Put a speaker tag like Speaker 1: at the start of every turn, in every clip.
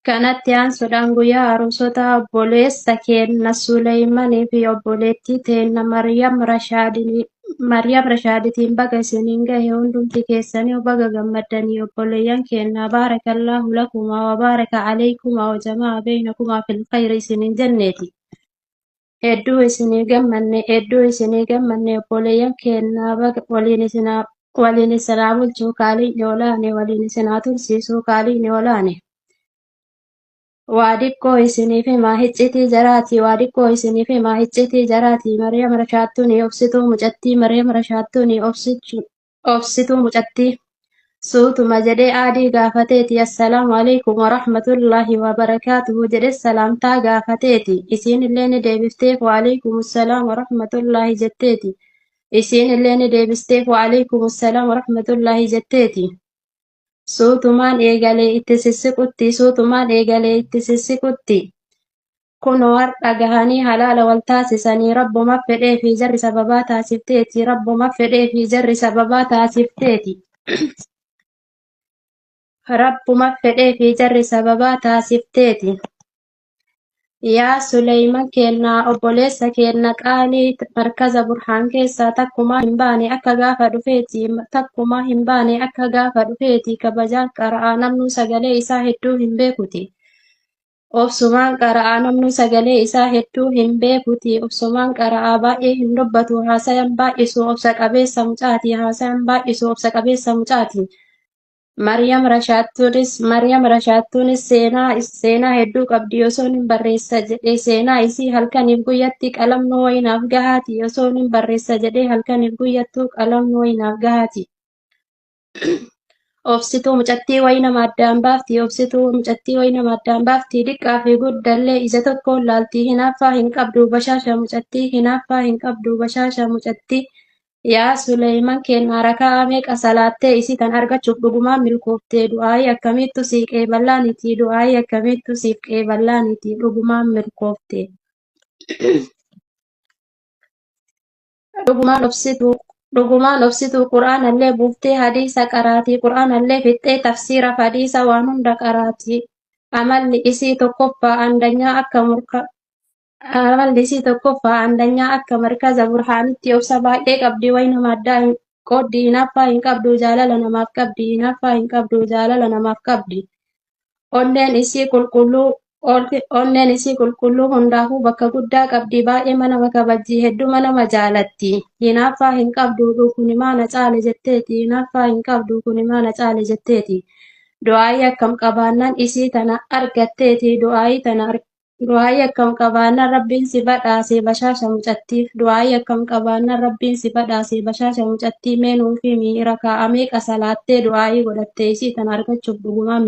Speaker 1: Kanatti aansuudhaan guyyaa aroosota obboleessa keenya Suleymaanii fi obboleettii teenya Maryam Rashaadiitiin baga isiniin gahe hundumti keessanii baga gammaddanii obboleeyyan keenya baarakallaahu lakumaa wa baaraka alaykumaa wa jamaa baynakumaa fil khayri isiniin jenneeti. Hedduu isinii gammanne obboleeyyan keenya baga waliin isinaa bulchuu kaaliin oolaane waliin isinaa tursiisuu kaaliin oolaane. Waadikkoo isiniif himaa hiccitii jaraatii Maryam Rashaattuuni obsituu mucattii Maryam Rashaattuuni obsituu mucattii suutuma jedhee aadii gaafateeti assalaamu alaykum warahmatullaahi wabarakaatuhu jedhe salaamtaa gaafateeti isiin illee ni deebifteef waaleykuumussalaam warahmatullaahi jetteeti isiin illee ni deebisteef waaleykuumussalaam warahmatullaahi jetteeti. Suutumaan eegalee itti sissiqutti kunoo har'a gahanii halaala wal taasisanii rabbuma fedhee fi jarri sababaa taasifteeti. Yaa Suleyman kennaa obboleessa keenya qaalii markaza burhaan keessaa takkumaa hin baane akka gaafa dhufeeti kabajaan qara'aa namnu sagalee isaa hedduu hin beekuti. Obsumaan qara'aa namnu sagalee isaa hedduu hin beekuti. Obsumaan qara'aa baay'ee hin dubbatu haasayan baay'isu obsa qabeessa mucaati. Maryam Rashaattuunis seenaa hedduu qabdi osoo nin barreessa jedhee seenaa isii halkaniif guyyatti qalamnu wayinaaf gahaati osoo nin barreessa jedhee halkaniif guyyattuu qalamnu wayinaaf gahaati. Obsituu mucattii waynama addaan baafti diqqaa fi guddallee ija tokkoon laaltii hinaaffaa hin qabdu bashaasha mucattii. Yaa Suleyman kennaa rakaa meeqa salaattee isii tan argachuuf dhugumaan milkooftee du'aayii akkamiittu siif qeeballaaniiti dhugumaan milkoofte. Dhugumaan obsituu quraanallee buuftee hadiisa qaraatii quraanallee fixxee tafsiira hadiisa waan hunda qaraatii amalli isii tokkoffaa andanyaa akka markaza burhaanitti obsa baay'ee qabdi waynama addaa hin qooddi hinaaffaa hin qabdu jaalala namaaf qabdi. Onneen isii qulqulluu hundaafuu bakka guddaa qabdi baay'ee nama kabajji hedduma nama jaalatti. Hinaaffaa hin qabdu kunimaa na caale jetteeti. Du'aayii akkam qabaannaan isii tana argatteeti du'aayii akkam qabaannaan rabbiin si badhaase bashaasha mucattii meenuu fi miira kaa'amee qasalaattee du'aayii godhattee isii tana argachuun dhugumaan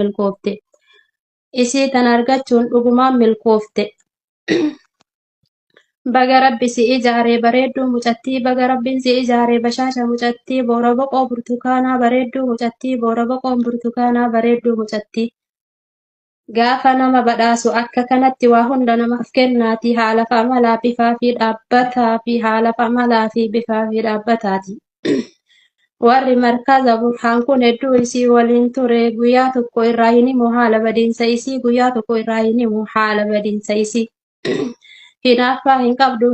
Speaker 1: milkoofte. Baga rabbi si ijaare bareedduu mucattii baga rabbiin si ijaare bashaasha mucattii boora boqoo burtukaanaa bareedduu mucattii. Gaafa nama badhaasu akka kanatti waa hunda namaaf kennaati haalaaf amalaa bifaa fi dhaabbataati. Warri markaza burhaan kun hedduu isii waliin ture guyyaa tokko irraa hin himu haala badiinsa isii. Hinaaffaa hin qabdu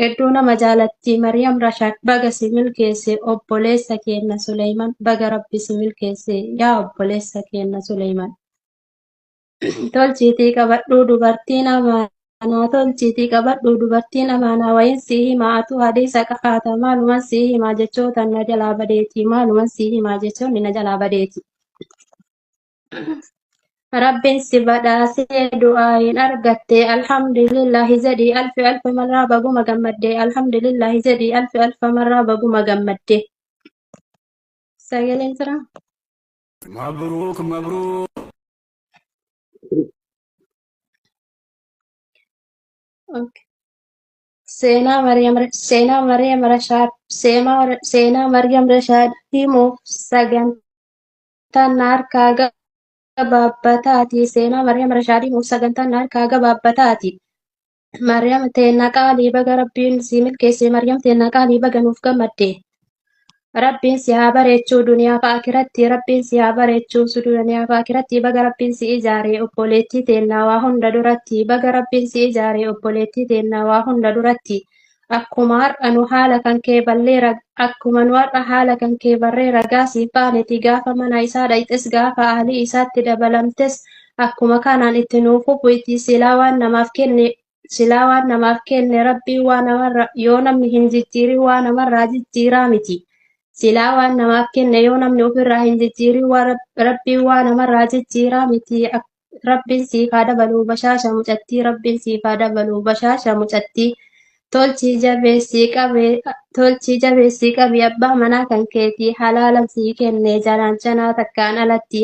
Speaker 1: hedduu nama jaalatti Maryam Rashaad baga si milkeesse obboleessa keenya Suleyman baga rabbi si milkeesse yaa obboleessa keenya Suleyman. Tolchiitii qabadhuu dubartiin amaanaa wayin sii himaa atu hadiisa qafaata maaluman sii himaa jechoota na jalaa badeeti. Rabbiin si badhaasee du'aayin argatte alhamdulillahi jedhii alfi marraa baguma gammadde. Sagaleen jira.
Speaker 2: Mabruuk.
Speaker 1: Seenaa Maryam Rashaad himuuf sagantaan harkaa gabaabbataati. Seenaa Maryam Rashaad himuuf sagantaan harkaa gabaabbataati. Maryam teenna qaalii baga rabbiin si milkeesse Maryam teenna qaalii baga nuuf gammadde. Rabbiin si haa bareechuu duniyaa fi akiratti. Rabbiin si haa bareechuu duniyaa fi akiratti. Baga Rabbiin si ijaaree obboleettii teennaa waa hunda duratti. Baga Rabbiin si ijaaree obboleettii teennaa waa hunda duratti. Akkuma har'a nu haala kan kee ballee akkuma nu har'a haala kan kee barree ragaa siif baaneti gaafa mana isaa dhayxes gaafa ahlii isaatti dabalamtes akkuma kanaan itti nuuf bu'iti silaa waan namaaf kenne rabbiin waa namarra yoo namni hin jijjiirin waa namarraa jijjiiraa miti. Silaa waan namaaf kenne yoo namni ofirraa hin jijjiirin rabbiin waa namarraa jijjiiraa miti. Rabbiin siif haa dabaluu bashaasha mucattii. Rabbiin siif haa dabaluu bashaasha mucattii. Tolchii jabeessii qabii abbaa manaa kan keetii halaalan sii kenne janaa takkaan alatti.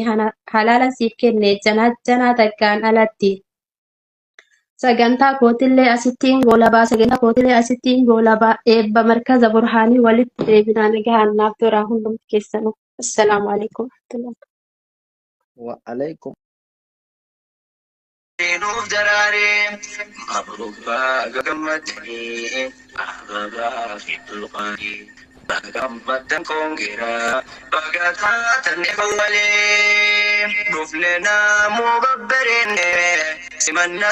Speaker 1: Halaalan siif kenne janaa takkaan alatti. Sagantaa kootillee asittiin goolabaa eebba markaza burhaanii walitti deebinaa nagahaan naaf turaa hundumti keessanuu. Assalaamu alaikum.
Speaker 3: وعليكم نوف دراري مبروك باقا قمتني أحبابا في القاري باقا قمتن كونجرا باقا تاتني قولي نوف لنا مببرين سمنا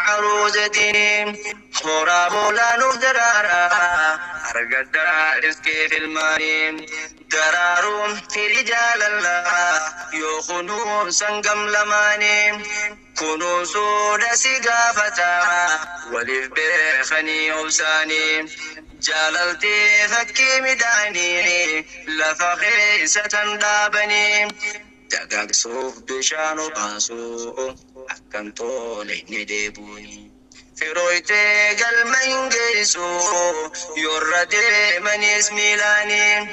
Speaker 3: عروزتي خورا مولا نوف درارا أرقد رزقي في الماني درارون في رجال الله يخنون سنقم لماني كونوا سودا سقافتا ولف بيخني أوساني جاللتي فكي مداني لفخيسة دابني دقاق صوف بشانو باسو أكن طولي نديبوني فرويتي قلمين قيسو يردي من اسمي لاني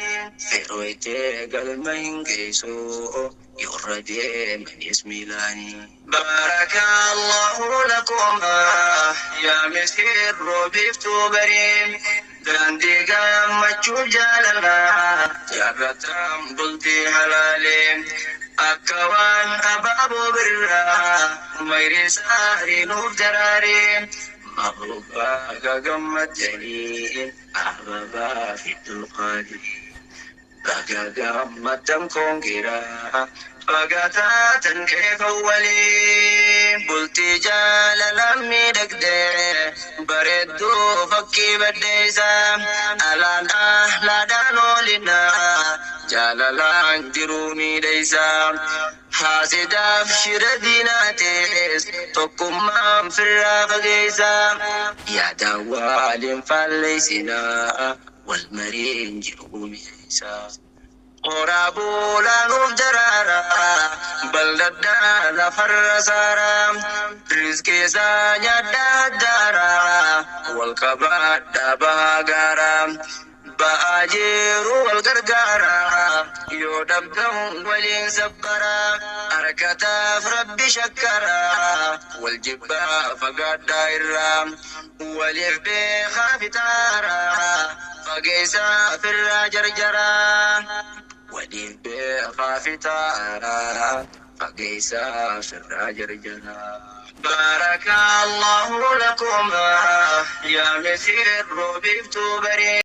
Speaker 3: فرويتي قلمين قيسو يردي من اسمي لاني بارك الله لكما يا مسير روبيفتو بريم داندي قام مجوب جالنا يا قتام بلتي حلالي أكوان أبابو برا ميري ساري نور جراري مبروك باقا قمتني أحبابا في القادي باقا قمتن كونجرا باقا تاتن كيف أولي بلتي جال لمي دقدي بردو فكي بديسا ألان أهلا دانو لنا جالالان جرومي ديسا حاسدا في شرديناتيس تقوم في الرافقيسا يا دوال فالليسنا والمرين جرومي ديسا قرابو لا نفدرارا بلدنا نفر سارا رزقي سانيا دارا والكبات دابا غارا بأجير والقرقارا يودبدهم ولين سبرا أركتا ربي شكرا والجبا فقد دائرا ولف بخاف تارا فقيسا في الراجرجرا ولف بخاف تارا فقيسا في الراجرجرا بارك الله لكما يا مسير روبيفتو بري